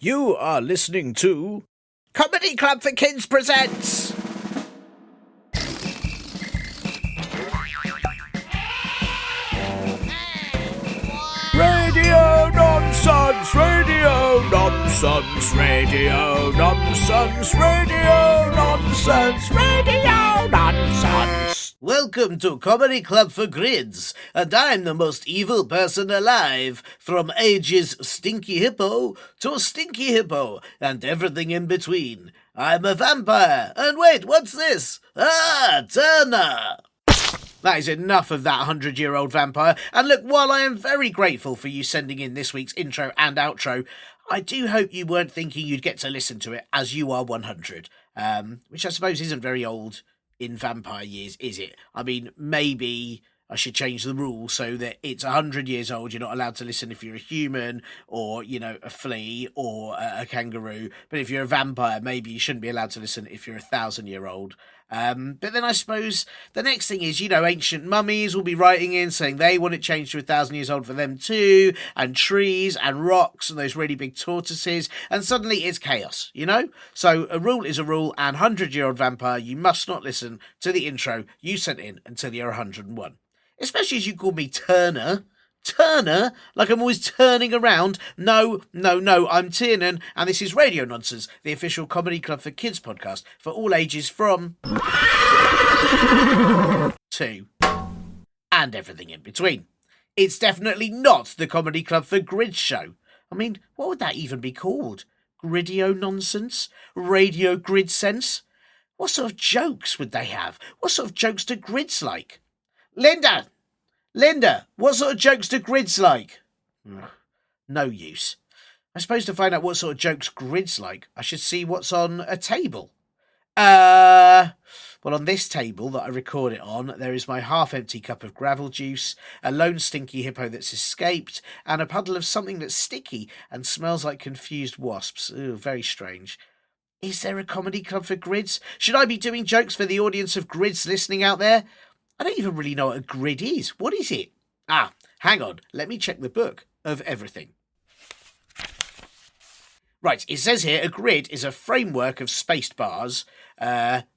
You are listening to Comedy Club for Kids presents Radio Nonsense, Radio Nonsense, Radio Nonsense, Radio Nonsense, Radio Nonsense. Welcome to Comedy Club for Grids, and I'm the most evil person alive, from age's Stinky Hippo to Stinky Hippo, and everything in between. I'm a vampire, and wait, what's this? Ah, Turner! That is enough of that 100-year-old vampire, and look, while I am very grateful for you sending in this week's intro and outro, I do hope you weren't thinking you'd get to listen to it as you are 100, which I suppose isn't very old in vampire years, is it? I mean, maybe I should change the rule so that it's 100 years old, you're not allowed to listen if you're a human, or, you know, a flea, or a kangaroo, but if you're a vampire, maybe you shouldn't be allowed to listen if you're 1,000-year-old. But then I suppose the next thing is, you know, ancient mummies will be writing in saying they want it changed to 1,000 years old for them too, and trees and rocks and those really big tortoises, and suddenly it's chaos, you know? So a rule is a rule, and 100-year-old vampire, you must not listen to the intro you sent in until you're 101. Especially as you call me Turner. Turner? Like I'm always turning around. No, I'm Tiernan, and this is Radio Nonsense, the official Comedy Club for Kids podcast for all ages from 2 and everything in between. It's definitely not the Comedy Club for Grids show. I mean, what would that even be called? Gridio Nonsense? Radio Grid Sense? What sort of jokes would they have? What sort of jokes do grids like? Linda, what sort of jokes do grids like? No use. I suppose to find out what sort of jokes grids like, I should see what's on a table. Well, on this table that I record it on, there is my half-empty cup of gravel juice, a lone stinky hippo that's escaped, and a puddle of something that's sticky and smells like confused wasps. Ooh, very strange. Is there a comedy club for grids? Should I be doing jokes for the audience of grids listening out there? I don't even really know what a grid is. What is it? Ah, hang on. Let me check the book of everything. Right, it says here a grid is a framework of spaced bars,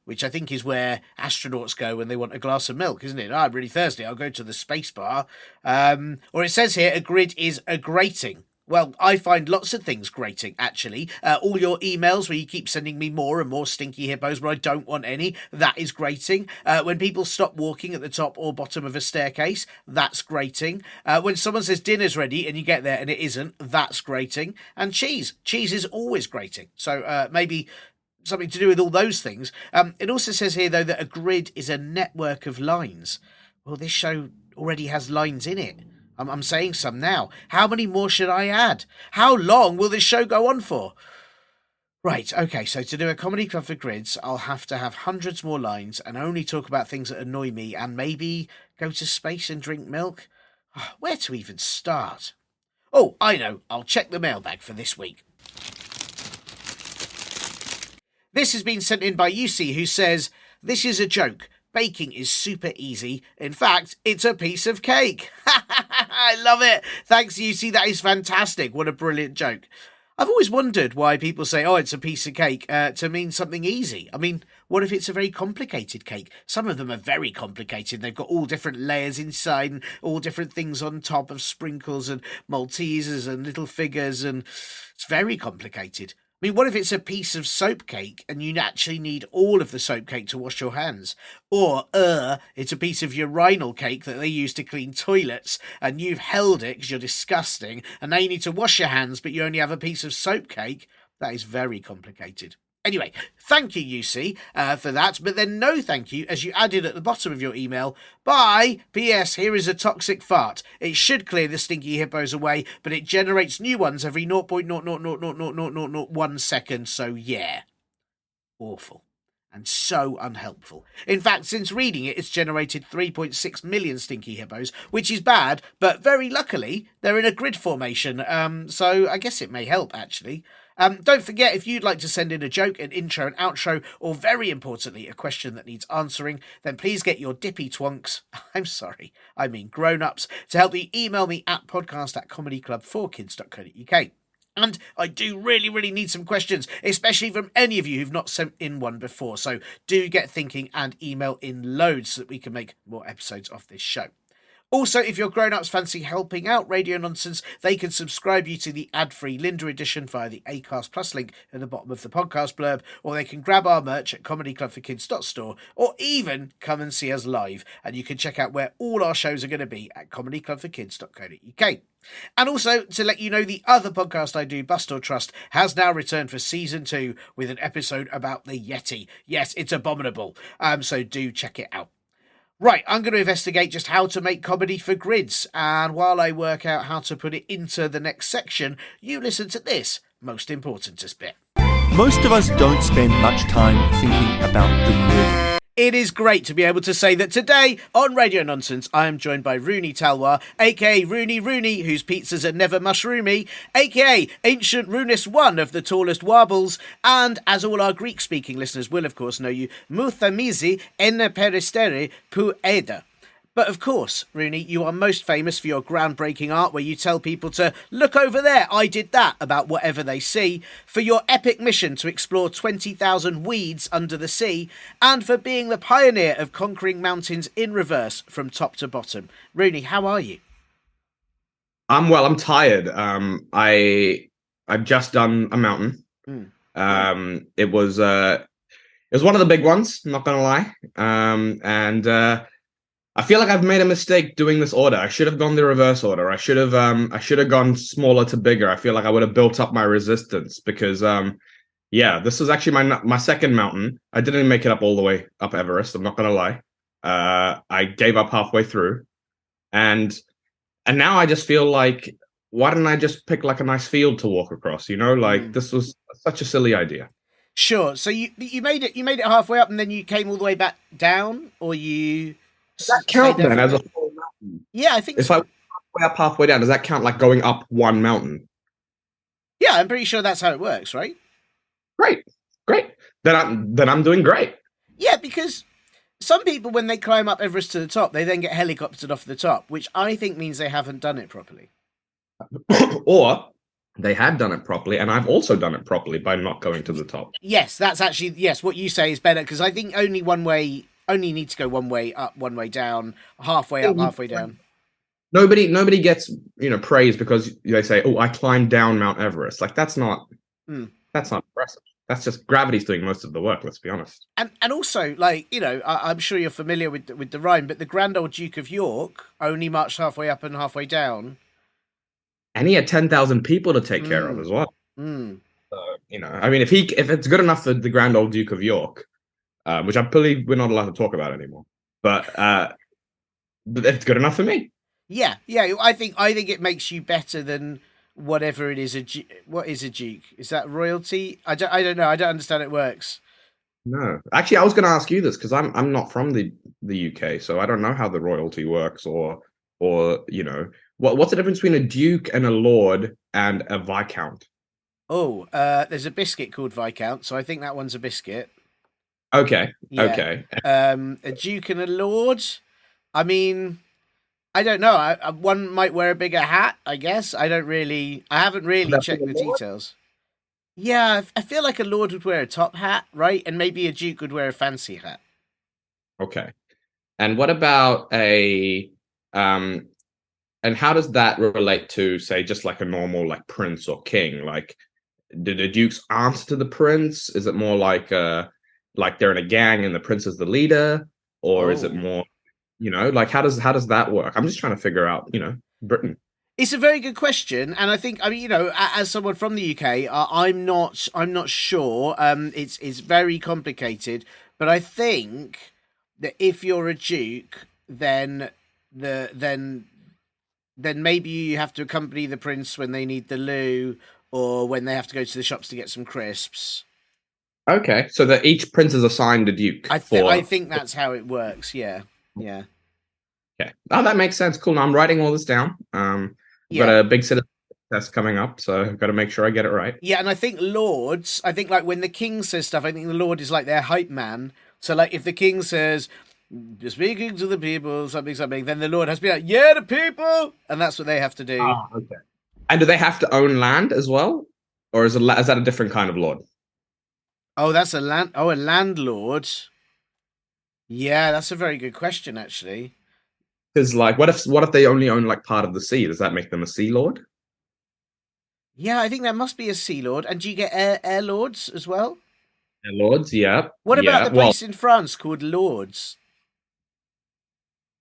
which I think is where astronauts go when they want a glass of milk, isn't it? I'm really thirsty. I'll go to the space bar. Or it says here a grid is a grating. Well, I find lots of things grating, actually. All your emails where you keep sending me more and more stinky hippos where I don't want any, that is grating. When people stop walking at the top or bottom of a staircase, that's grating. When someone says dinner's ready and you get there and it isn't, that's grating. And cheese. Cheese is always grating. So maybe something to do with all those things. It also says here, though, that a grid is a network of lines. Well, this show already has lines in it. I'm saying some now. How many more should I add? How long will this show go on for? Right, okay, so to do a comedy club for grids, I'll have to have hundreds more lines and only talk about things that annoy me and maybe go to space and drink milk. Where to even start? Oh, I know. I'll check the mailbag for this week. This has been sent in by UC, who says, "This is a joke. Baking is super easy. In fact, it's a piece of cake." I love it. Thanks, UC. That is fantastic. What a brilliant joke. I've always wondered why people say, oh, it's a piece of cake, to mean something easy. I mean, what if it's a very complicated cake? Some of them are very complicated. They've got all different layers inside and all different things on top of sprinkles and Maltesers and little figures, and it's very complicated. I mean, what if it's a piece of soap cake and you actually need all of the soap cake to wash your hands? Or, it's a piece of urinal cake that they use to clean toilets and you've held it because you're disgusting and now you need to wash your hands but you only have a piece of soap cake? That is very complicated. Anyway, thank you, UC, for that, but then no thank you, as you added at the bottom of your email, bye, P.S. here is a toxic fart. It should clear the stinky hippos away, but it generates new ones every 0.0000001 second, so yeah. Awful. And so unhelpful. In fact, since reading it, it's generated 3.6 million stinky hippos, which is bad, but very luckily, they're in a grid formation, so I guess it may help, actually. Don't forget, if you'd like to send in a joke, an intro, an outro, or very importantly, a question that needs answering, then please get your dippy twonks, I'm sorry, I mean grown-ups, to help you email me at podcast@comedyclubforkids.co.uk. And I do really, really need some questions, especially from any of you who've not sent in one before. So do get thinking and email in loads so that we can make more episodes of this show. Also, if your grown-ups fancy helping out Radio Nonsense, they can subscribe you to the ad-free Linda edition via the Acast Plus link at the bottom of the podcast blurb, or they can grab our merch at comedyclubforkids.store, or even come and see us live. And you can check out where all our shows are going to be at comedyclubforkids.co.uk. And also, to let you know, the other podcast I do, Bust or Trust, has now returned for season 2 with an episode about the Yeti. Yes, it's abominable. So do check it out. Right, I'm going to investigate just how to make comedy for grids, and while I work out how to put it into the next section, you listen to this most importantest bit. Most of us don't spend much time thinking about the grid. It is great to be able to say that today on Radio Nonsense I am joined by Runi Talwar, aka Rooney, whose pizzas are never mushroomy, aka Ancient Runis One of the tallest warbles, and as all our Greek-speaking listeners will of course know you, Muthamizi en peristere pu eda. But of course, Runi, you are most famous for your groundbreaking art where you tell people to look over there, I did that, about whatever they see, for your epic mission to explore 20,000 weeds under the sea, and for being the pioneer of conquering mountains in reverse from top to bottom. Runi, how are you? I'm tired. I've just done a mountain. It was one of the big ones, I'm not gonna lie. I feel like I've made a mistake doing this order. I should have gone the reverse order. I should have gone smaller to bigger. I feel like I would have built up my resistance because this was actually my second mountain. I didn't make it up all the way up Everest, I'm not gonna lie. I gave up halfway through. And now I just feel like, why didn't I just pick like a nice field to walk across? This was such a silly idea. Sure. So you made it halfway up and then you came all the way back down, or you... Does that count then as a whole mountain? Yeah, I think if so. I went halfway up, halfway down, does that count like going up one mountain? Yeah, I'm pretty sure that's how it works, right? Great. Then I'm doing great. Yeah, because some people, when they climb up Everest to the top, they then get helicoptered off the top, which I think means they haven't done it properly. Or they had done it properly, and I've also done it properly by not going to the top. Yes, that's actually, what you say is better, because I think only need to go one way up, one way down, halfway up, halfway down. Nobody gets praise because they say, "Oh, I climbed down Mount Everest." Like that's not impressive. That's just gravity's doing most of the work. Let's be honest. And also, I'm sure you're familiar with the rhyme, but the grand old Duke of York only marched halfway up and halfway down, and he had 10,000 people to take care of as well. I mean, if it's good enough for the grand old Duke of York. Which I believe we're not allowed to talk about anymore. But it's good enough for me. Yeah. I think it makes you better than whatever it is. What is a duke? Is that royalty? I don't know. I don't understand how it works. No, actually, I was going to ask you this because I'm not from the UK, so I don't know how the royalty works, or what's the difference between a duke and a lord and a viscount? Oh, there's a biscuit called Viscount, so I think that one's a biscuit. Okay. Yeah. Okay. A duke and a lord. I mean, I don't know. One might wear a bigger hat, I guess. I haven't really checked the details. Yeah, I feel like a lord would wear a top hat, right? And maybe a duke would wear a fancy hat. Okay. And what about and how does that relate to, say, just like a normal like prince or king? Like, do the dukes answer to the prince? Is it more like they're in a gang and the prince is the leader, or is it more, like how does that work? I'm just trying to figure out, Britain. It's a very good question, and I think, as someone from the UK, I'm not sure. It's very complicated, but I think that if you're a duke, then maybe you have to accompany the prince when they need the loo, or when they have to go to the shops to get some crisps. Okay, so that each prince is assigned a duke. I think that's how it works. Yeah. Okay. Oh, that makes sense. Cool. Now I'm writing all this down. Got a big citizen test coming up, so I've got to make sure I get it right. Yeah, and I think lords. I think like when the king says stuff, I think the lord is like their hype man. So like if the king says, "Speaking to the people," something, then the lord has to be like, "Yeah, the people," and that's what they have to do. Oh, okay. And do they have to own land as well? or is that a different kind of lord? Oh, that's a land. Oh, a landlord. Yeah, that's a very good question, actually. Because like, what if they only own like part of the sea? Does that make them a sea lord? Yeah, I think that must be a sea lord. And do you get air lords as well? They're lords, yeah, What about yeah. the Well, place in France called Lords?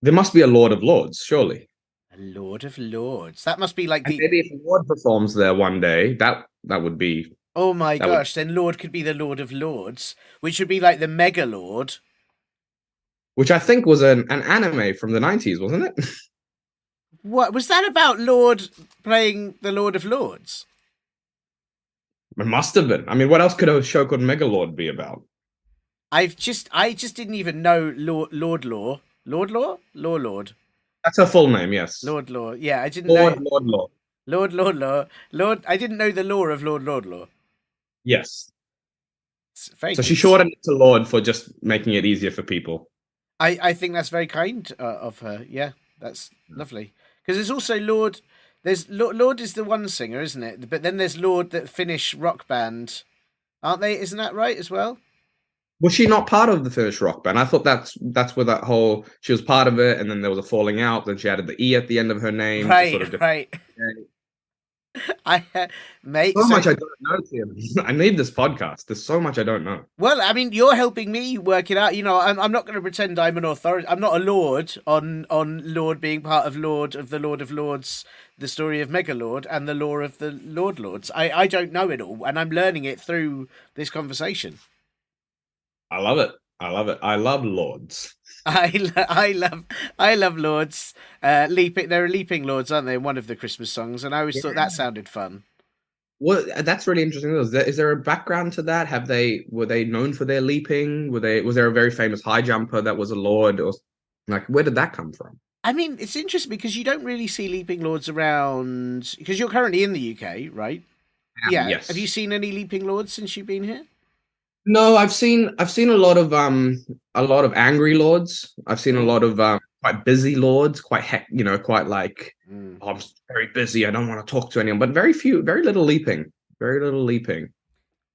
there must be a lord of lords, surely. A Lord of Lords. That must be like And the. maybe if a lord performs there one day, that would be Oh my that would, gosh! Then Lord could be the Lord of Lords, which would be like the Mega Lord. which I think was an anime from the 90s, wasn't it? What was that about? Lord playing the Lord of Lords? It must have been. I mean, what else could a show called Megalord be about? I just didn't even know Lord. That's her full name, yes. Lord Law. Yeah, I didn't know Lord. Lord. I didn't know the law of Lord Law. Yes. It's very So she good. shortened it to Lord for just making it easier for people. I think that's very kind of her. Yeah, that's lovely. Because there's also Lord. There's Lord is the one singer, isn't it? But then there's Lord that Finnish rock band, aren't they? Isn't that right as well? Was she not part of the Finnish rock band? I thought that's where that whole she was part of it, and then there was a falling out. Then she added the e at the end of her name to sort Right, of different. right. I mate. So So much I don't know, Tim. I need this podcast. There's so much I don't know. well, I mean, you're helping me work it out. You know, I'm not going to pretend I'm an authority. I'm not a lord on Lord being part of Lord of the Lord of Lords, the story of Megalord, and the lore of the Lord Lords. I don't know it all, and I'm learning it through this conversation. I love it. I love it. I love lords. I love Lords. Leaping, there are leaping lords, aren't they? In one of the Christmas songs, and I always thought that sounded fun. Well, that's really interesting. Is there a background to that? Were they known for their leaping? Was there a very famous high jumper that was a lord, or like where did that come from? I mean, it's interesting because you don't really see leaping lords around because you're currently in the UK, right? Yeah. Have you Yes. seen any leaping lords since you've been here? No, I've seen a lot of angry lords. I've seen a Oh. lot of quite busy lords, quite like Mm. oh, I'm very busy. I don't want to talk to anyone. But very little leaping. Very little leaping.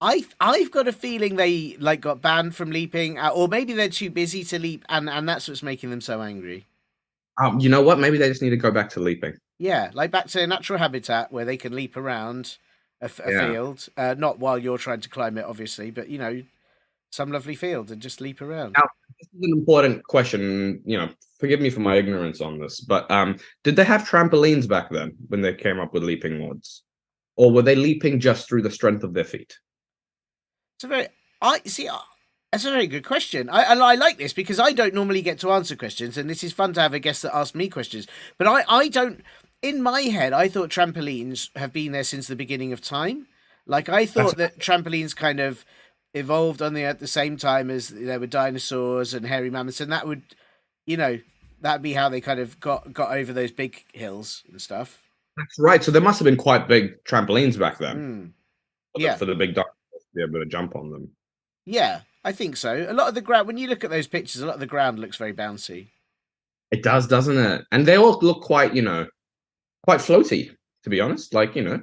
I've got a feeling they like got banned from leaping, or maybe they're too busy to leap, and that's what's making them so angry. You know what? Maybe they just need to go back to leaping. Yeah, like back to their natural habitat where they can leap around a Yeah. field, not while you're trying to climb it, obviously, but you know, some lovely field and just leap around. Now, this is an important question. Forgive me for my ignorance on this, but did they have trampolines back then when they came up with leaping lords, or were they leaping just through the strength of their feet? It's a very I see. That's a very good question. I like this because I don't normally get to answer questions, and this is fun to have a guest that asks me questions. But I don't. In my head, I thought trampolines have been there since the beginning of time. Like I That's thought that trampolines kind of evolved on the at the same time as there were dinosaurs and hairy mammoths, and that would, you know, that'd be how they kind of got over those big hills and stuff. that's right. So there must have been quite big trampolines back then Mm. for the Yeah, for the big dinosaurs to be able to jump on them. yeah, I think so. A lot of the ground, when you look at those pictures, a lot of the ground looks very bouncy. It does, doesn't it? And they all look quite floaty, to be honest. Like a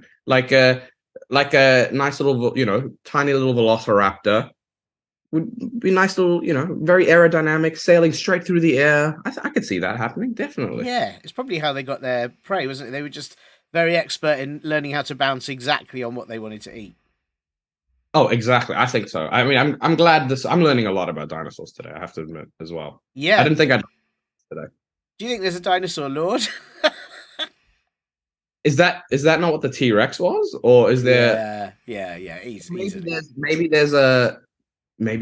nice little, tiny little velociraptor would be nice little, very aerodynamic, sailing straight through the air. I could see that happening, definitely. Yeah, it's probably how they got their prey, wasn't it? They were just very expert in learning how to bounce exactly on what they wanted to eat. Oh, exactly. I think so. I mean, I'm glad I'm learning a lot about dinosaurs today. I have to admit as well. I Yeah. didn't think I'd today. Do you think there's a dinosaur lord? Is that not what the T Rex was, or is there Yeah. maybe Easily.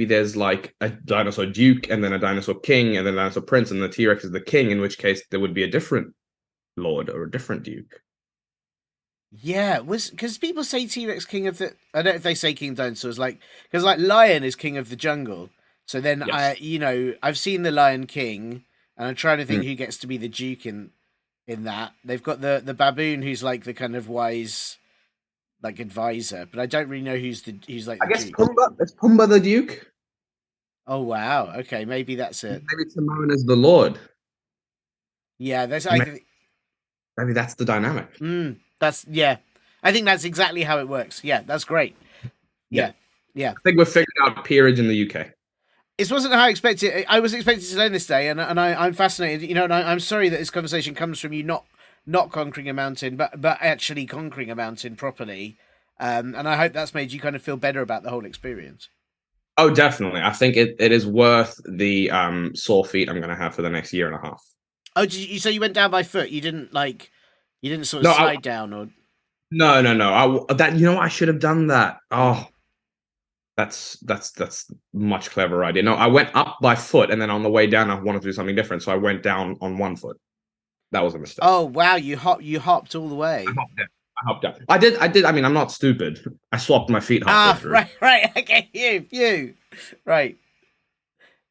there's like a dinosaur duke and then a dinosaur king and then a dinosaur prince and the T Rex is the king, in which case there would be a different lord or a different duke. Yeah, was because people say T Rex king of the. I don't know if they say king of dinosaurs, like because like lion is king of the jungle. So then Yes. I've seen the Lion King, and I'm trying to Mm. think who gets to be the duke in that. They've got the baboon who's like the kind of wise like advisor, but I don't really know who's like I the guess duke. Pumbaa. Is Pumbaa the duke? Oh wow, okay, maybe that's it. Maybe Timon is the lord. Yeah, there's And I. maybe that's the dynamic. That's yeah. I think that's exactly how it works. Yeah, that's great. Yeah, yeah. I think we've figured out peerage in the UK. It wasn't how I expected. I was expecting to learn this day, and I'm fascinated. You know, and I'm sorry that this conversation comes from you not conquering a mountain, but actually conquering a mountain properly. And I hope that's made you kind of feel better about the whole experience. Oh, definitely. I think it is worth the sore feet I'm going to have for the next year and a half. Oh, did you? So you went down by foot? You didn't you didn't sort of No, slide down, or no. I should have done that. Oh, that's much clever idea. No, I went up by foot, and then on the way down, I wanted to do something different, so I went down on one foot. That was a mistake. Oh wow, you hopped all the way. I hopped down. I did. I mean, I'm not stupid. I swapped my feet halfway through. Right. Okay, you. Right.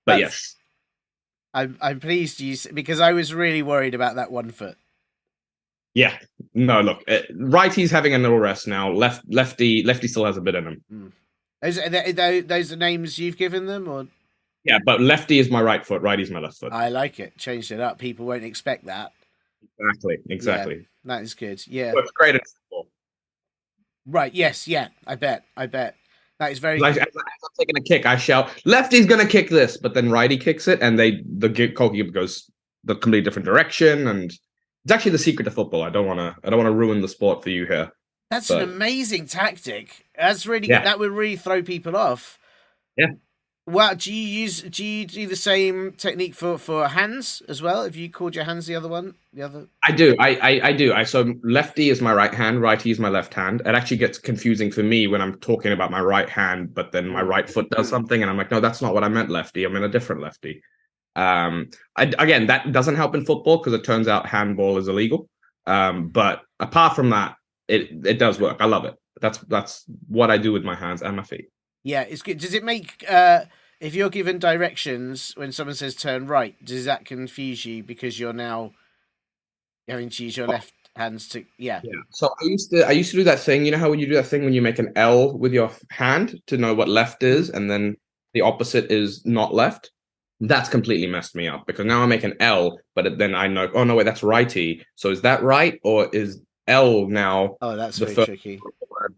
But yes. I'm pleased you, because I was really worried about that one foot. Yeah. No, look, righty's having a little rest now. Lefty still has a bit in him. Those are names you've given them, or? Yeah, but lefty is my right foot, righty's my left foot. I like it. Changed it up. People won't expect that. Exactly. Yeah, that is good. Yeah. Works great at football. Right. Yes. Yeah. I bet. That is very good. As I'm taking a kick, I shout, "Lefty's gonna kick this," but then righty kicks it, and the goalkeeper goes the completely different direction, and it's actually the secret to football. I don't want to ruin the sport for you here. That's an amazing tactic. That's really good. That would really throw people off. Yeah. Well, do you do the same technique for hands as well? Have you called your hands the other? I do. I do. So lefty is my right hand, righty is my left hand. It actually gets confusing for me when I'm talking about my right hand, but then my right foot does something, and I'm like, no, that's not what I meant, lefty. I'm in a different lefty. Again, that doesn't help in football because it turns out handball is illegal. But apart from that, it does work. I love it. That's what I do with my hands and my feet. Yeah, it's good. Does it make if you're given directions when someone says turn right, does that confuse you because you're now having to use your left hands to yeah. So I used to do that thing. You know how you do that thing when you make an L with your hand to know what left is, and then the opposite is not left? That's completely messed me up because now I make an L, but then I know, oh no, wait, that's righty. So is that right, or is L now? Oh, that's very tricky.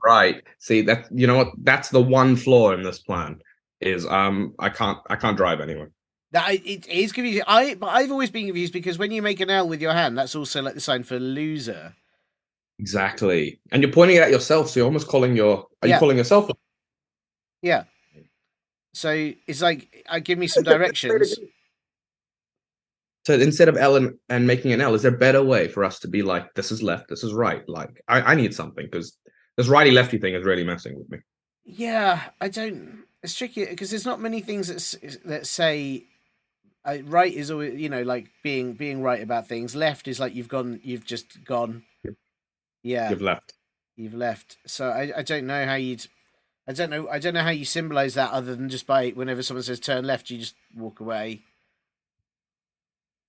Right. See, that, you know what? That's the one flaw in this plan is I can't drive anywhere. It is confusing. But I've always been confused because when you make an L with your hand, that's also like the sign for loser. Exactly. And you're pointing it at yourself, so you're almost calling you calling yourself? Yeah. So it's like, give me some directions. So instead of L and making an L, is there a better way for us to be like, this is left, this is right? Like, I need something because this righty-lefty thing is really messing with me. Yeah, it's tricky because there's not many things that say right is always, like being right about things. Left is like you've just gone. Yeah. You've left. So I don't know how I don't know how you symbolize that other than just by whenever someone says turn left, you just walk away.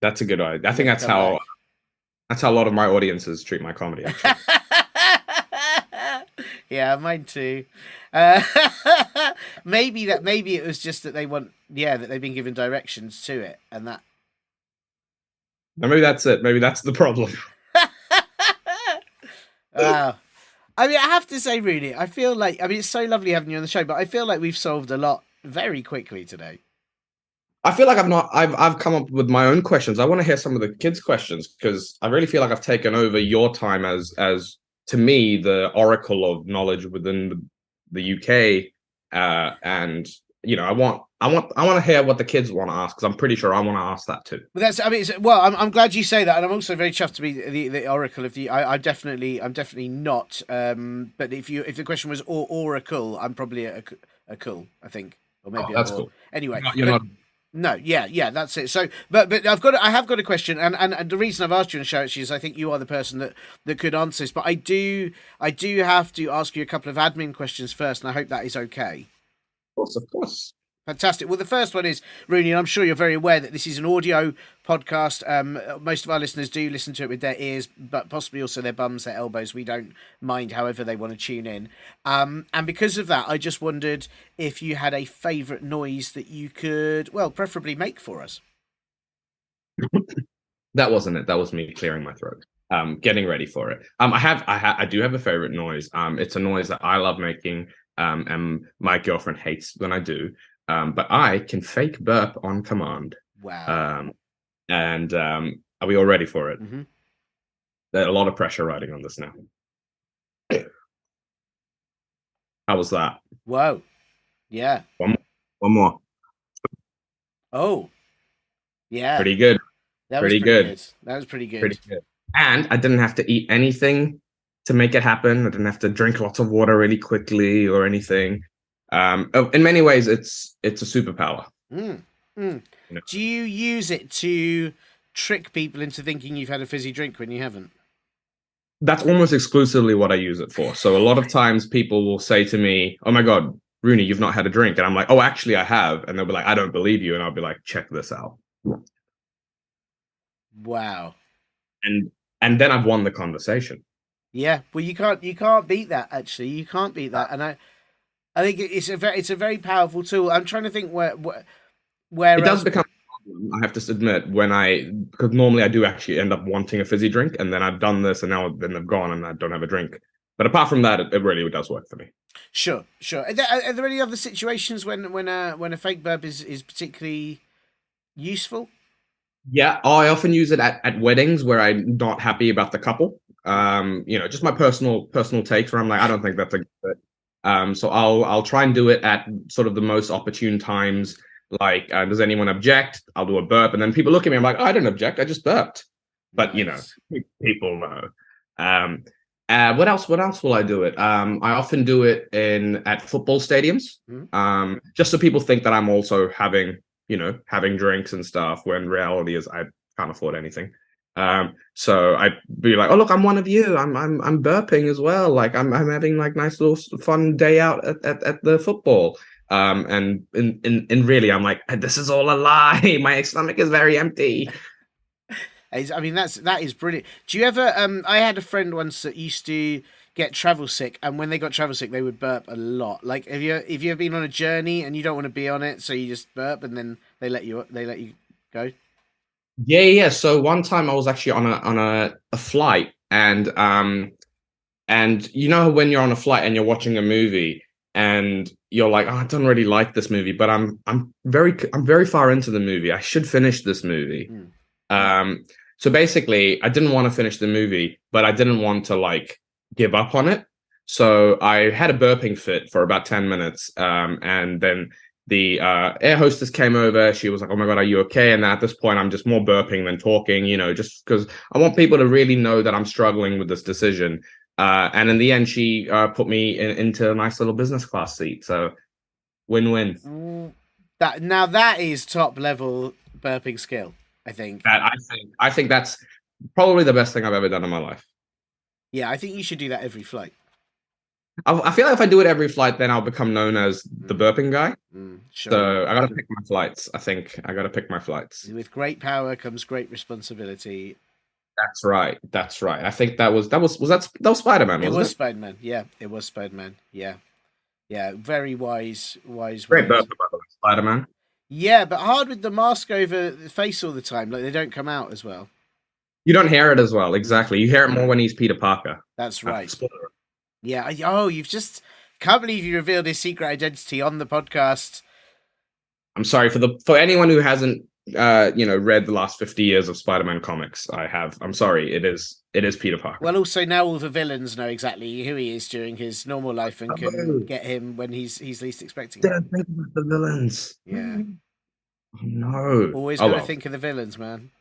That's a good idea. I think that's how a lot of my audiences treat my comedy, actually. Yeah, mine too. Maybe it was just that they want, that they've been given directions to it, and that. No, maybe that's it. Maybe that's the problem. Wow. I mean, I have to say, Runi, I feel like, it's so lovely having you on the show, but I feel like we've solved a lot very quickly today. I feel like I've come up with my own questions. I want to hear some of the kids' questions because I really feel like I've taken over your time as to me the oracle of knowledge within the UK, and I want to hear what the kids want to ask because I'm pretty sure I want to ask that too. But I'm glad you say that, and I'm also very chuffed to be the oracle of the. I'm definitely not. But if the question was oracle, I'm probably a cool, I think, or maybe that's cool. Anyway, you're not. No, yeah, that's it. So, but I have got a question, and the reason I've asked you on the show actually is I think you are the person that could answer this. But I do have to ask you a couple of admin questions first, and I hope that is okay. Of course. Fantastic. Well, the first one is, Runi, and I'm sure you're very aware that this is an audio podcast. Most of our listeners do listen to it with their ears, but possibly also their bums, their elbows. We don't mind however they want to tune in. And because of that, I just wondered if you had a favourite noise that you could, preferably make for us. That wasn't it. That was me clearing my throat. getting ready for it. I do have a favorite noise. It's a noise that I love making. And my girlfriend hates when I do. But I can fake burp on command. Wow. And are we all ready for it? Mm-hmm. There's a lot of pressure riding on this now. How was that? Whoa. Yeah. One more. Oh. Yeah. Pretty good. That was Pretty pretty good. good. That was pretty good. Pretty good. And I didn't have to eat anything to make it happen. I didn't have to drink lots of water really quickly or anything. In many ways, it's a superpower. Mm. You know? Do you use it to trick people into thinking you've had a fizzy drink when you haven't? That's almost exclusively what I use it for. So a lot of times people will say to me, "Oh my God, Rooney, you've not had a drink." And I'm like, "Oh, actually I have." And they'll be like, "I don't believe you." And I'll be like, "Check this out." Wow. And then I've won the conversation. Yeah. Well, you can't beat that. Actually, you can't beat that. And I think it's a very powerful tool. I'm trying to think where It does else... become a problem, I have to admit, because normally I do actually end up wanting a fizzy drink, and then I've done this, and then they've gone, and I don't have a drink. But apart from that, it really does work for me. Sure. Are there any other situations when a fake burp is particularly useful? Yeah, I often use it at weddings where I'm not happy about the couple. Just my personal takes where I'm like, I don't think that's a good fit. So I'll try and do it at sort of the most opportune times. Like, does anyone object? I'll do a burp, and then people look at me. I'm like, oh, I don't object. I just burped. But Nice. People know. What else? What else will I do it? I often do it at football stadiums. Just so people think that I'm also having drinks and stuff. When reality is I can't afford anything. So I'd be like, oh look, I'm one of you. I'm burping as well. Like I'm having like nice little fun day out at the football. And in really, I'm like, this is all a lie. My stomach is very empty. I mean, that is brilliant. Do you ever? I had a friend once that used to get travel sick, and when they got travel sick, they would burp a lot. Like, have you ever been on a journey and you don't want to be on it, so you just burp, and then they let you go? Yeah. So one time I was actually on a flight, and you know when you're on a flight and you're watching a movie and you're like, oh, I don't really like this movie, but I'm very far into the movie. I should finish this movie. So basically, I didn't want to finish the movie, but I didn't want to like give up on it. So I had a burping fit for about 10 minutes. And then the air hostess came over. She was like, oh my God, are you okay? And at this point, I'm just more burping than talking, just because I want people to really know that I'm struggling with this decision. And in the end, she put me into a nice little business class seat. So win-win. That is top level burping skill, I think. I think that's probably the best thing I've ever done in my life. Yeah, I think you should do that every flight. I feel like if I do it every flight, then I'll become known as the burping guy. Sure. So I got to pick my flights. I think I got to pick my flights. With great power comes great responsibility. That's right. I think that was Spider-Man. It was it? Spider-Man. Yeah, it was Spider-Man. Yeah. Very wise. Great burp, by the way, Spider-Man. Yeah, but hard with the mask over the face all the time. Like they don't come out as well. You don't hear it as well. Exactly. You hear it more when he's Peter Parker. That's right. Yeah. You've just can't believe you revealed his secret identity on the podcast. I'm sorry for anyone who hasn't read the last 50 years of Spider-Man comics. I'm sorry. It is Peter Parker. Well, also now all the villains know exactly who he is during his normal life and can get him when he's least expecting it. Didn't think about the villains. Yeah. Oh, no. Always gotta think of the villains, man.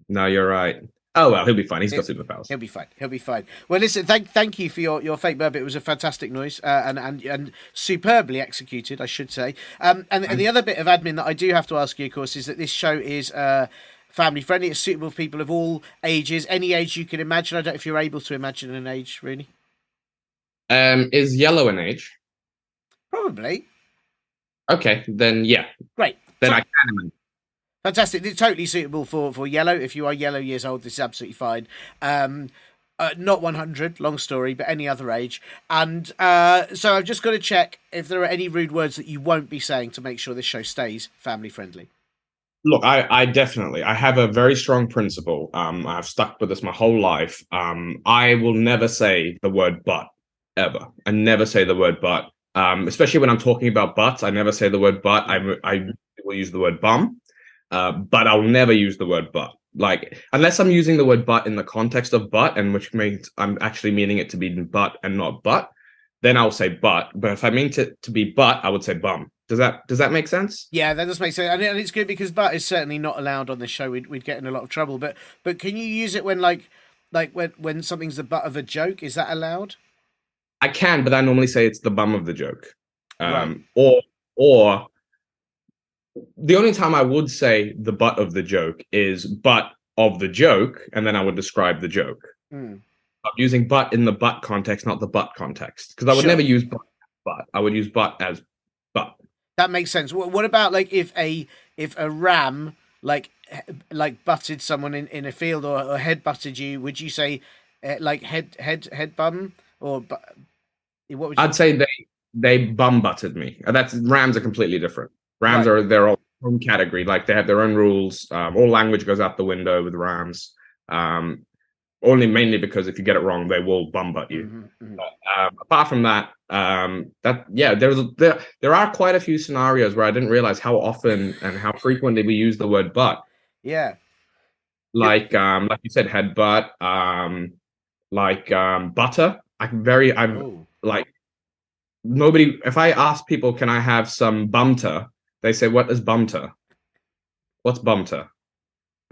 No, you're right. Oh well, he'll be fine. He's got superpowers. He'll be fine. Well, listen, thank you for your fake burp. It was a fantastic noise and superbly executed, I should say. And the other bit of admin that I do have to ask you, of course, is that this show is family friendly. It's suitable for people of all ages, any age you can imagine. I don't know if you're able to imagine an age, Rooney. Is yellow an age? Probably. Okay, then yeah. Great. Then I can imagine. Fantastic. It's totally suitable for yellow. If you are yellow years old, this is absolutely fine. Not 100, long story, but any other age. And so I've just got to check if there are any rude words that you won't be saying to make sure this show stays family friendly. Look, I definitely I have a very strong principle. I've stuck with this my whole life. I will never say the word but ever. I never say the word but. Especially when I'm talking about butts, I never say the word but. I will use the word bum, but I'll never use the word but. Like unless I'm using the word but in the context of but, and which means I'm actually meaning it to be but and not but, then I'll say but. But if I mean to be but, I would say bum. Does that make sense? Yeah, that does make sense, and it's good because but is certainly not allowed on this show. We'd get in a lot of trouble. But can you use it when like when something's the butt of a joke? Is that allowed? I can, but I normally say it's the bum of the joke. Right. Or the only time I would say the butt of the joke is butt of the joke, and then I would describe the joke. Mm. I'm using butt in the butt context, not the butt context, because I would Sure. never use butt. I would use butt as butt. That makes sense. What about like if a ram like butted someone in a field or head butted you? Would you say like head bum or what would you? I'd say they bum butted me. That's rams are completely different. Rams Right. are their own category. Like they have their own rules. All language goes out the window with rams. Only mainly because if you get it wrong, they will bum butt you. Mm-hmm. But, apart from that, there are quite a few scenarios where I didn't realize how often and how frequently we use the word butt. Yeah. Like you said, headbutt. Butter. I've Oh. like nobody. If I ask people, can I have some bumter? They say, what is bumter? What's bumter?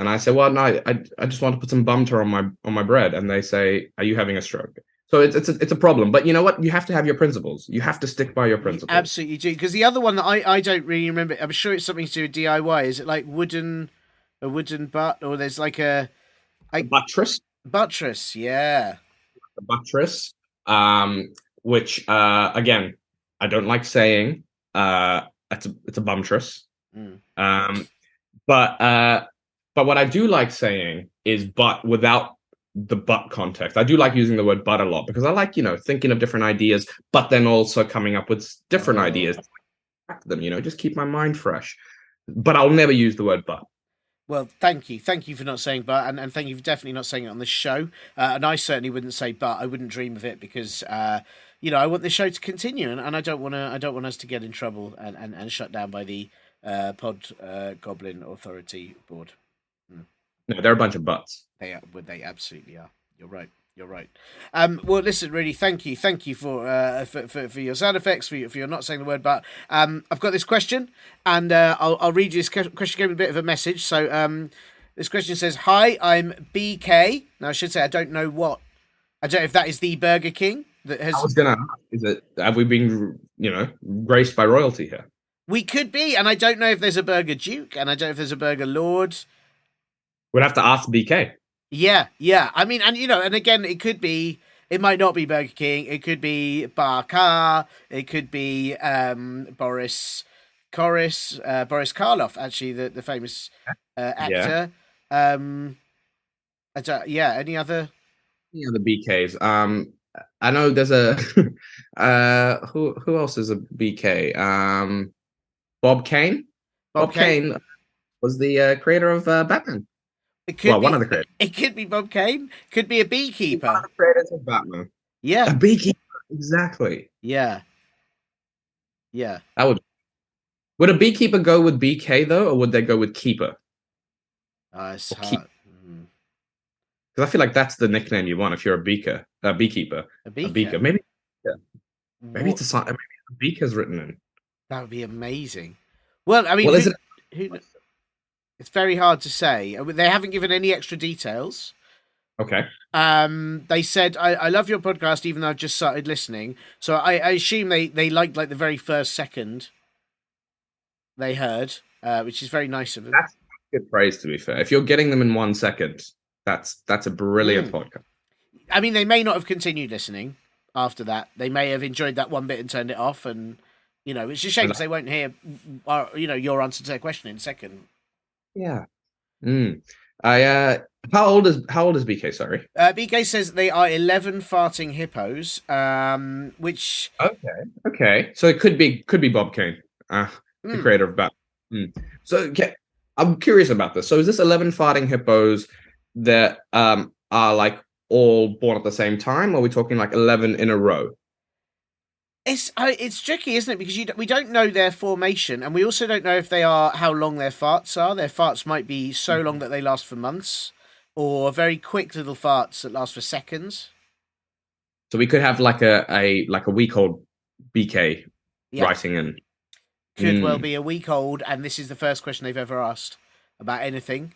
And I say, well, no, I just want to put some bumter on my bread. And they say, are you having a stroke? So it's a problem. But you know what? You have to have your principles. You have to stick by your You principles. absolutely do. Because the other one that I don't really remember, I'm sure it's something to do with DIY. Is it like a wooden butt, or there's like a Buttress. buttress? Yeah. The buttress. Which again, I don't like saying. It's a bumtress. Mm. But what I do like saying is but without the but context. I do like using the word but a lot because I like, thinking of different ideas, but then also coming up with different ideas. Them, just keep my mind fresh. But I'll never use the word but. Well, thank you. Thank you for not saying but, and thank you for definitely not saying it on the show. And I certainly wouldn't say but. I wouldn't dream of it because, I want the show to continue, and I don't want us to get in trouble and shut down by the Pod Goblin Authority Board. No, they're a bunch of butts. They absolutely are. You're right. You're right. Well, listen, really, thank you for your sound effects, for your not saying the word but. I've got this question, and I'll read you this question. Gave me a bit of a message. So this question says, "Hi, I'm BK." Now I should say I don't know if that is the Burger King that has. I was gonna ask, have we been graced by royalty here? We could be, and I don't know if there's a Burger Duke, and I don't know if there's a Burger Lord. We'd have to ask BK. Yeah. I mean, and again, it might not be Burger King. It could be Barcar. It could be Boris Karloff, actually, the famous actor. Yeah. Any other? Yeah, the BKs. I know there's a who else is a BK? Bob Kane. Bob Kane was the creator of Batman. One of the creators. It could be Bob Kane. Could be a beekeeper. One of the creators of Batman. Yeah. A beekeeper. Exactly. Yeah. Would a beekeeper go with BK though, or would they go with keeper? It's hard. Because I feel like that's the nickname you want if you're a beekeeper. A beekeeper. Maybe. Yeah. Maybe it's a maybe a beaker's written in. That would be amazing. Well, I mean, it's very hard to say. They haven't given any extra details. Okay. They said, I love your podcast, even though I've just started listening. So I assume they liked like the very first second they heard, which is very nice of them. That's good praise, to be fair. If you're getting them in 1 second, that's a brilliant podcast. I mean, they may not have continued listening after that. They may have enjoyed that one bit and turned it off, and it's a shame because they won't hear, your answer to their question in a second. Yeah. How old is BK? Sorry. BK says they are 11 farting hippos. Which. Okay. So it could be Bob Kane, the creator of Batman. So I'm curious about this. So is this 11 farting hippos that are like all born at the same time? Or are we talking like 11 in a row? It's tricky, isn't it? Because we don't know their formation, and we also don't know if they are how long their farts are. Their farts might be so long that they last for months, or very quick little farts that last for seconds. So we could have like a week old BK Yeah, writing in. could well be a week old, and this is the first question they've ever asked about anything.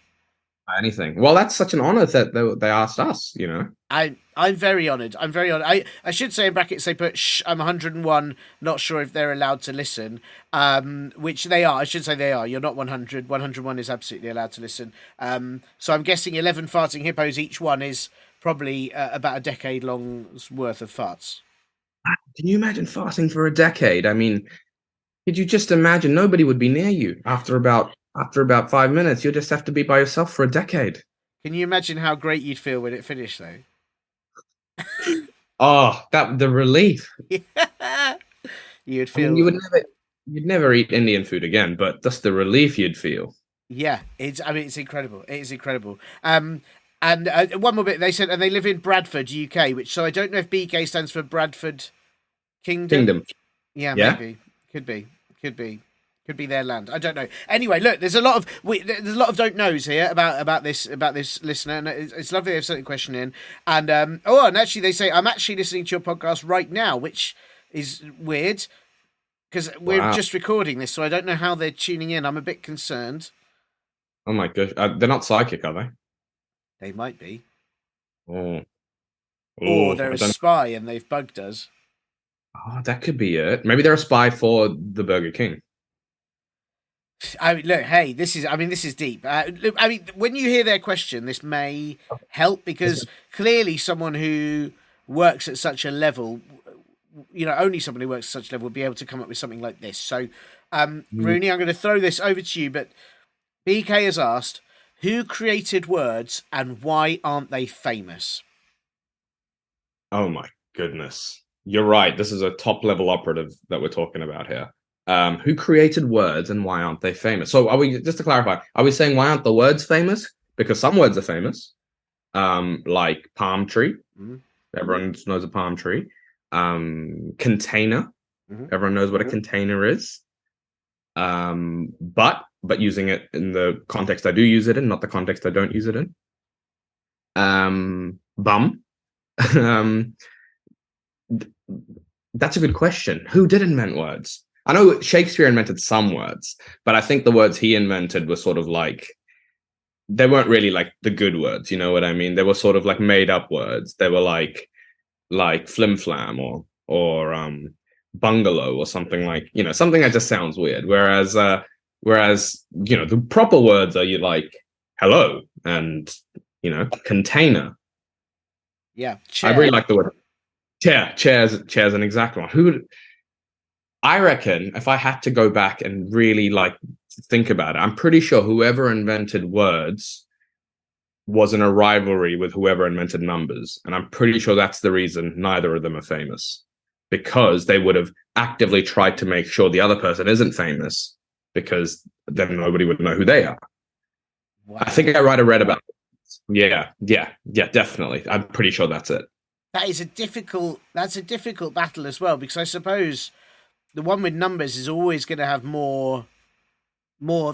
Anything. Well, that's such an honor that they asked us, you know. I'm very honoured. I'm very honoured. I should say in brackets they put shh, I'm 101, not sure if they're allowed to listen. Which they are. I should say they are. You're not 100. 101 is absolutely allowed to listen. So I'm guessing 11 farting hippos, each one is probably about a decade long's worth of farts. Can you imagine fasting for a decade? I mean, could you just imagine nobody would be near you after about 5 minutes? You'll just have to be by yourself for a decade. Can you imagine how great you'd feel when it finished though? Oh, that the relief. You'd I feel mean, you'd never eat Indian food again, but just the relief you'd feel. yeah, it's incredible. It is incredible. And one more bit. They said, and they live in Bradford, UK. Which so I don't know if BK stands for Bradford Kingdom. Yeah, Yeah. maybe could be their land. I don't know. Anyway, look, there's a lot of don't knows here about this listener, and it's lovely they have something question in. And and actually they say I'm actually listening to your podcast right now, which is weird because we're just recording this, so I don't know how they're tuning in. I'm a bit concerned. Oh my gosh, they're not psychic, are they? They might be. Oh, Or they're a spy and they've bugged us. Oh, that could be it. Maybe they're a spy for the Burger King. I mean, look, hey, this is deep. Look, I mean, when you hear their question, this may help because clearly someone who works at such a level, only someone who works at such a level would be able to come up with something like this. So, Rooney, I'm going to throw this over to you, but BK has asked, who created words and why aren't they famous? Oh my goodness. You're right. This is a top level operative that we're talking about here. Who created words and why aren't they famous? So just to clarify, are we saying why aren't the words famous? Because some words are famous, like palm tree. Mm-hmm. Everyone knows a palm tree. Container. Mm-hmm. Everyone knows what a container is. But using it in the context I do use it in, not the context I don't use it in. Bum. That's a good question. Who did invent words? I know Shakespeare invented some words, but I think the words he invented were sort of like, they weren't really like the good words, you know what I mean? They were sort of like made up words. They were like flim flam or bungalow or something like, something that just sounds weird. Whereas the proper words are you like hello and, container. Yeah. Chair. I really like the word chair's an exact one. I reckon if I had to go back and really think about it, I'm pretty sure whoever invented words was in a rivalry with whoever invented numbers. And I'm pretty sure that's the reason neither of them are famous, because they would have actively tried to make sure the other person isn't famous, because then nobody would know who they are. Wow. I think I read about it. Yeah, definitely. I'm pretty sure that's it. That's a difficult battle as well, because I suppose the one with numbers is always going to have more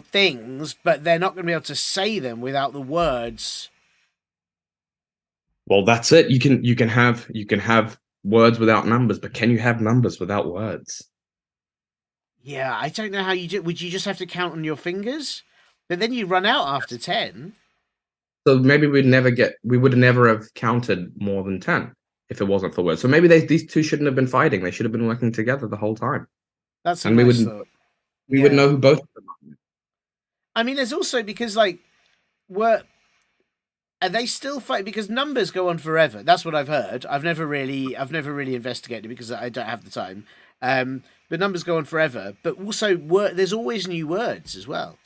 things, but they're not going to be able to say them without the words. Well, that's it. You can have words without numbers, but can you have numbers without words? Yeah, I don't know how you do. Would you just have to count on your fingers? But then you run out after 10. So maybe we would never have counted more than 10 if it wasn't for words. So maybe these two shouldn't have been fighting. They should have been working together the whole time. That's and nice thought. We would know who both of them are. I mean, there's also because are they still fighting? Because numbers go on forever. That's what I've heard. I've never really investigated because I don't have the time. But numbers go on forever. But also, there's always new words as well.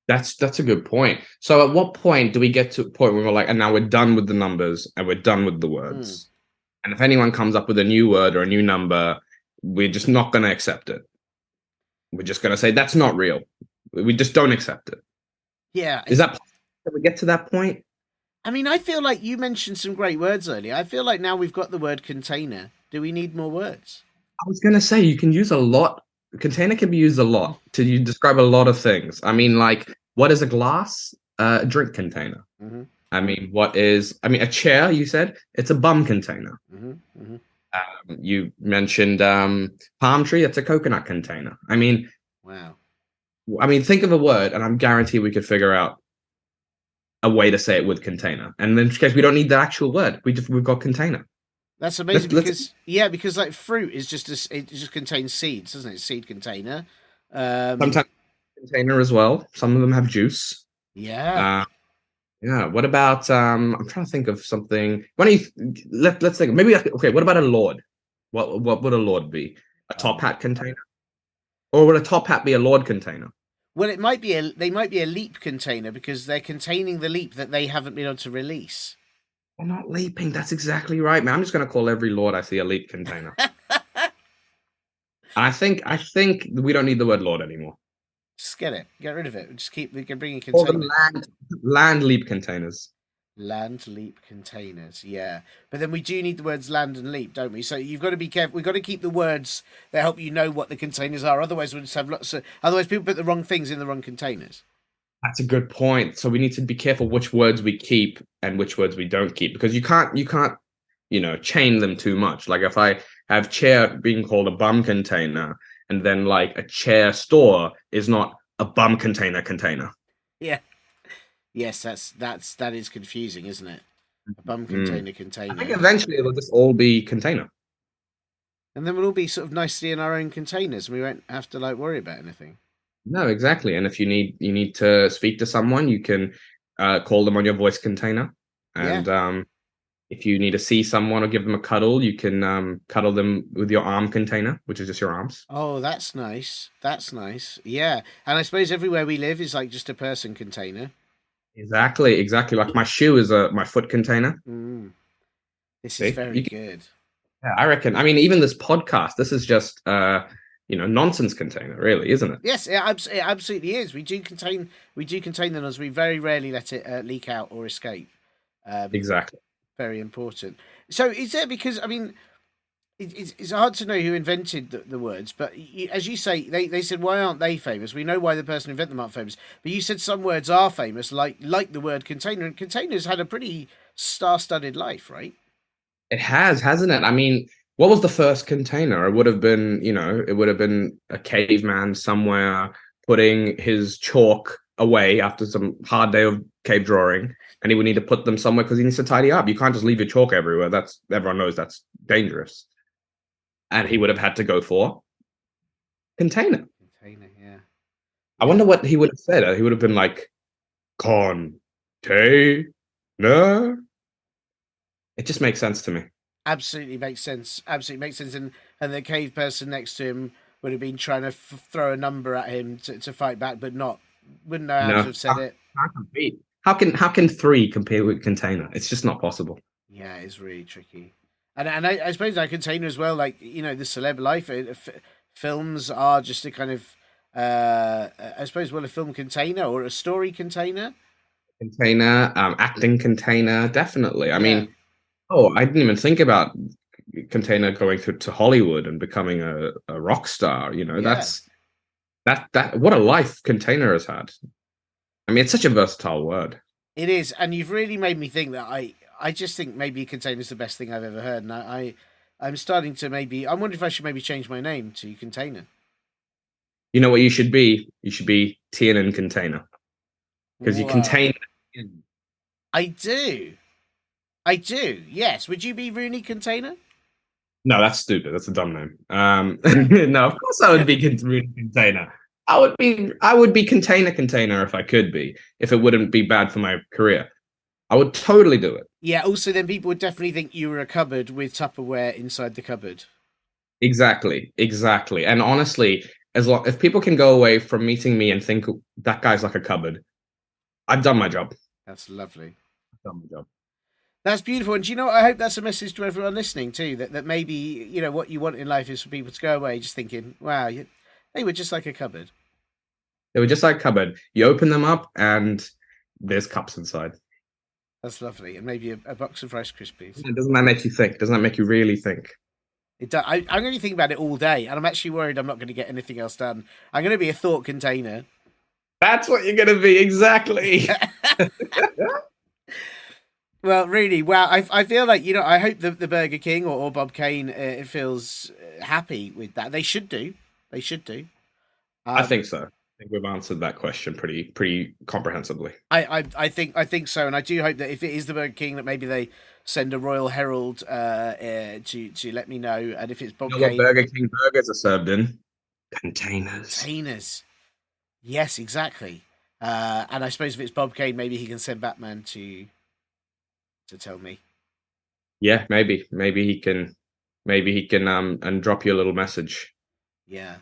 That's a good point. So at what point do we get to a point where we're like, and now we're done with the numbers and we're done with the words? And if anyone comes up with a new word or a new number, we're just not going to accept it. We're just going to say, that's not real. We just don't accept it. Yeah, Is that can we get to that point? I mean, I feel like you mentioned some great words earlier. I feel like now we've got the word container. Do we need more words? I was gonna say you can use a lot. Container can be used a lot to you describe a lot of things. I mean, like, what is a glass? A drink container. Mm-hmm. I mean, what is? I mean, a chair. You said it's a bum container. Mm-hmm. Mm-hmm. You mentioned palm tree. That's a coconut container. Wow. I mean, think of a word, and I'm guarantee we could figure out a way to say it with container. And in this case, we don't need the actual word. We've got container. That's amazing Let's because like fruit is it just contains seeds, doesn't it? Seed container. sometimes container as well. Some of them have juice. Yeah. Uh, yeah. What about I'm trying to think of something. Why don't you let's think maybe okay, what about a lord? What would a lord be? A top hat container? Or would a top hat be a lord container? Well, they might be a leap container because they're containing the leap that they haven't been able to release. We're not leaping. That's exactly right, man. I'm just gonna call every lord I see a leap container. I think we don't need the word lord anymore. Just get it. Get rid of it. Just keep. We can bring in Call them container. land leap containers. Land leap containers. Yeah, but then we do need the words land and leap, don't we? So you've got to be careful. We've got to keep the words that help you know what the containers are. Otherwise, we'll just have lots of. Otherwise, people put the wrong things in the wrong containers. That's a good point. So we need to be careful which words we keep and which words we don't keep because you can't chain them too much. Like if I have chair being called a bum container and then like a chair store is not a bum container. Yeah. Yes, that is confusing, isn't it? A bum Mm. container I think container. eventually it'll just all be container. And then we'll all be sort of nicely in our own containers and we won't have to like worry about anything. No, exactly. And if you need to speak to someone, you can call them on your voice container. Yeah. And if you need to see someone or give them a cuddle, you can cuddle them with your arm container, which is just your arms. Oh, that's nice. That's nice. Yeah. And I suppose everywhere we live is like just a person container. Exactly. Like my shoe is my foot container. Mm, this is See, very good. yeah, I reckon. I mean, even this podcast, this is just nonsense container, really, isn't it? Yes, it absolutely is. We do contain them as we very rarely let it leak out or escape. Exactly. Very important. So is there because I mean it's hard to know who invented the words, but as you say, they said why aren't they famous? We know why the person who invented them aren't famous, but you said some words are famous, like the word container, and containers had a pretty star-studded life, right? It has, hasn't it? I mean, what was the first container? It would have been a caveman somewhere putting his chalk away after some hard day of cave drawing, and he would need to put them somewhere because he needs to tidy up. You can't just leave your chalk everywhere. That's everyone knows that's dangerous. And he would have had to go for container. Container, yeah. I wonder what he would have said. He would have been like, container. It just makes sense to me. Absolutely makes sense. Absolutely makes sense. And the cave person next to him would have been trying to throw a number at him to fight back, but wouldn't know how to No, have said it. can't compete. How can three compare with container? It's just not possible. Yeah, it's really tricky. And I suppose that container as well, like the celeb life, films are just a kind of, I suppose, well, a film container or a story container. Container, acting container, definitely. I Yeah, mean, oh, I didn't even think about container going to Hollywood and becoming a rock star. yeah, That what a life container has had. I mean, it's such a versatile word. it is. And you've really made me think that I just think maybe container is the best thing I've ever heard. And I'm starting to I'm wondering if I should maybe change my name to container. You know what you should be? You should be TNN container because you Wow. contain. I do. I do. Yes. Would you be Rooney Container? No, that's stupid. That's a dumb name. No, of course I would be container. I would be container if I could be, if it wouldn't be bad for my career. I would totally do it. Yeah. Also, then people would definitely think you were a cupboard with Tupperware inside the cupboard. Exactly. And honestly, if people can go away from meeting me and think that guy's like a cupboard, I've done my job. That's lovely. I've done my job. That's beautiful. And do you know what? I hope that's a message to everyone listening too. That maybe what you want in life is for people to go away just thinking, "Wow, they were just like a cupboard." They were just like cupboard. You open them up and there's cups inside. That's lovely. And maybe a box of Rice Krispies. Doesn't that make you think? Doesn't that make you really think? It does. I'm going to think about it all day, and I'm actually worried I'm not going to get anything else done. I'm going to be a thought container. That's what you're going to be, exactly. Well, really, wow. I feel like, I hope the Burger King or Bob Kane feels happy with that. They should do. They should do. I think so. I think we've answered that question pretty comprehensively. I think so, and I do hope that if it is the Burger King, that maybe they send a Royal Herald to let me know, and if it's Bob Kane, what Burger King burgers are served in containers. Containers. Yes, exactly. And I suppose if it's Bob Kane, maybe he can send Batman to tell me. Yeah, maybe he can and drop you a little message. Yeah.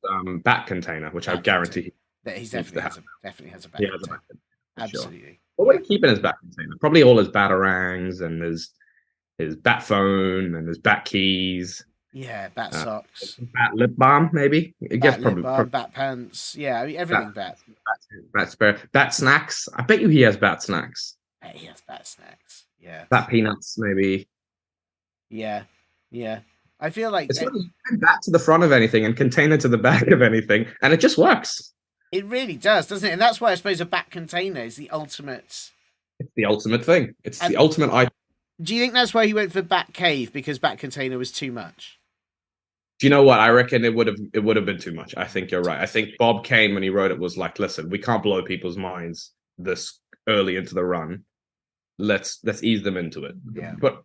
On bat container, which I guarantee that he definitely has a bat container. Absolutely. Sure. What would he keep in his bat container? Probably all his batarangs and his bat phone and his bat keys. Yeah, bat socks. Bat lip balm, maybe. Bat pants. Yeah, I mean, everything bat. Bat snacks. I bet you he has bat snacks. I bet he has bat snacks. Yeah. Bat peanuts, maybe. Yeah. I feel like it's really bat to the front of anything and container to the back of anything, and it just works. It really does, doesn't it? And that's why I suppose a bat container is the ultimate. It's the ultimate thing. It's the ultimate item. Do you think that's why he went for Bat Cave, because Bat Container was too much? Do you know what? I reckon it would have been too much. I think you're right. I think Bob Kane, when he wrote it, was like, listen, we can't blow people's minds this early into the run. Let's ease them into it. Yeah. But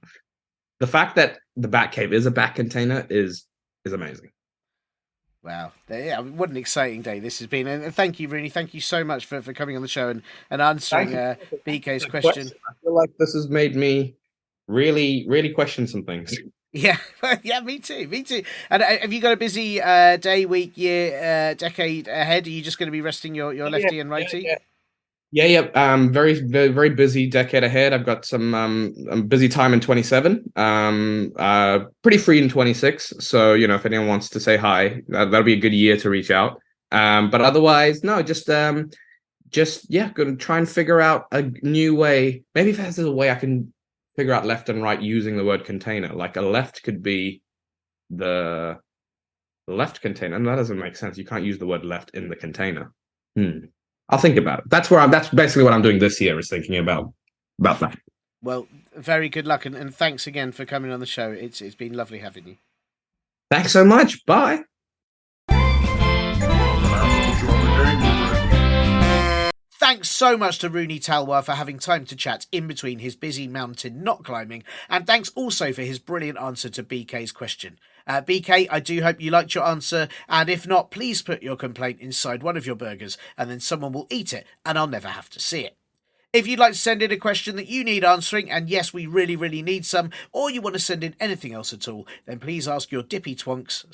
the fact that the Bat Cave is a Bat Container is amazing. Wow. Yeah, what an exciting day this has been. And thank you, Rooney. Thank you so much for coming on the show and answering BK's question. I feel like this has made me really, really question some things. Yeah, yeah, me too. And have you got a busy day, week, year, decade ahead? Are you just going to be resting your lefty and righty? Yeah. Very, very, very busy decade ahead. I've got some busy time in 27. Pretty free in 26. So, if anyone wants to say hi, that'll be a good year to reach out. But otherwise, no, just going to try and figure out a new way. Maybe if there's a way I can figure out left and right using the word container. Like a left could be the left container. And that doesn't make sense. You can't use the word left in the container. I'll think about it. That's basically what I'm doing this year, is thinking about that. Well, very good luck, and thanks again for coming on the show. It's been lovely having you. Thanks so much. Bye. Thanks so much to Runi Talwar for having time to chat in between his busy mountain knot climbing, and thanks also for his brilliant answer to BK's question. BK, I do hope you liked your answer, and if not, please put your complaint inside one of your burgers, and then someone will eat it, and I'll never have to see it. If you'd like to send in a question that you need answering, and yes, we really, really need some, or you want to send in anything else at all, then please ask your dippy twonks,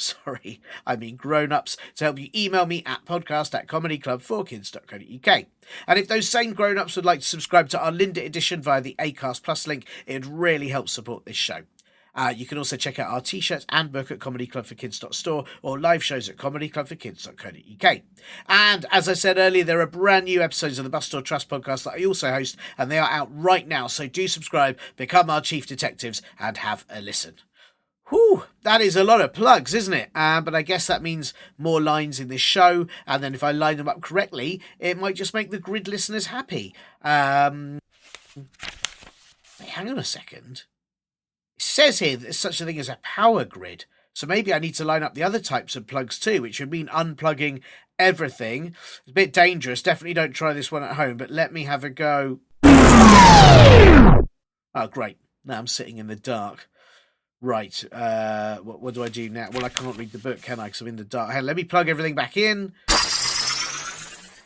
grown-ups, to help you email me at podcast@comedyclub4kids.co.uk. And if those same grown-ups would like to subscribe to our Linda edition via the Acast Plus link, it would really help support this show. You can also check out our t-shirts and book at comedyclubforkids.store or live shows at comedyclubforkids.co.uk. And as I said earlier, there are brand new episodes of the Bust or Trust podcast that I also host, and they are out right now. So do subscribe, become our chief detectives, and have a listen. Whew, that is a lot of plugs, isn't it? But I guess that means more lines in this show, and then if I line them up correctly, it might just make the grid listeners happy. Wait, hang on a second. It says here that there's such a thing as a power grid, so maybe I need to line up the other types of plugs too, which would mean unplugging everything. It's a bit dangerous. Definitely don't try this one at home, but let me have a go. Oh, great. Now I'm sitting in the dark. Right. What do I do now? Well, I can't read the book, can I? Because I'm in the dark. Hey, let me plug everything back in.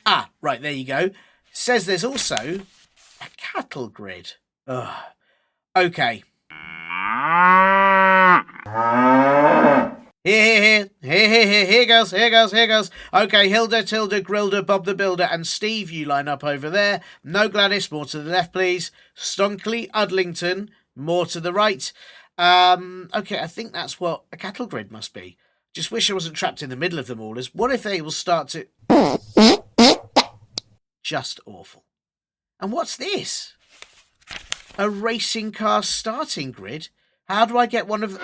Ah, right. There you go. It says there's also a cattle grid. Ugh. Okay. Here goes. Okay, Hilda, Tilda, Grilda, Bob the Builder, and Steve, you line up over there. No Gladys, more to the left, please. Stonkley, Udlington, more to the right. Okay, I think that's what a cattle grid must be. Just wish I wasn't trapped in the middle of them all. What if they will start to... just awful. And what's this? A racing car starting grid? How do I get one of...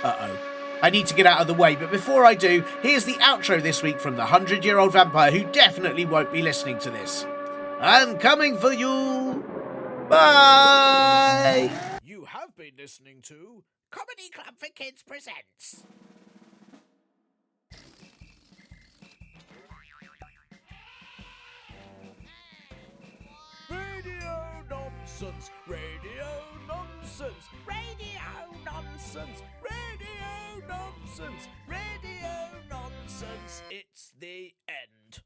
Uh-oh. I need to get out of the way, but before I do, here's the outro this week from the 100-year-old vampire who definitely won't be listening to this. I'm coming for you! Bye! You have been listening to Comedy Club for Kids Presents. Radio nonsense, radio nonsense, radio nonsense, radio nonsense, radio nonsense. It's the end.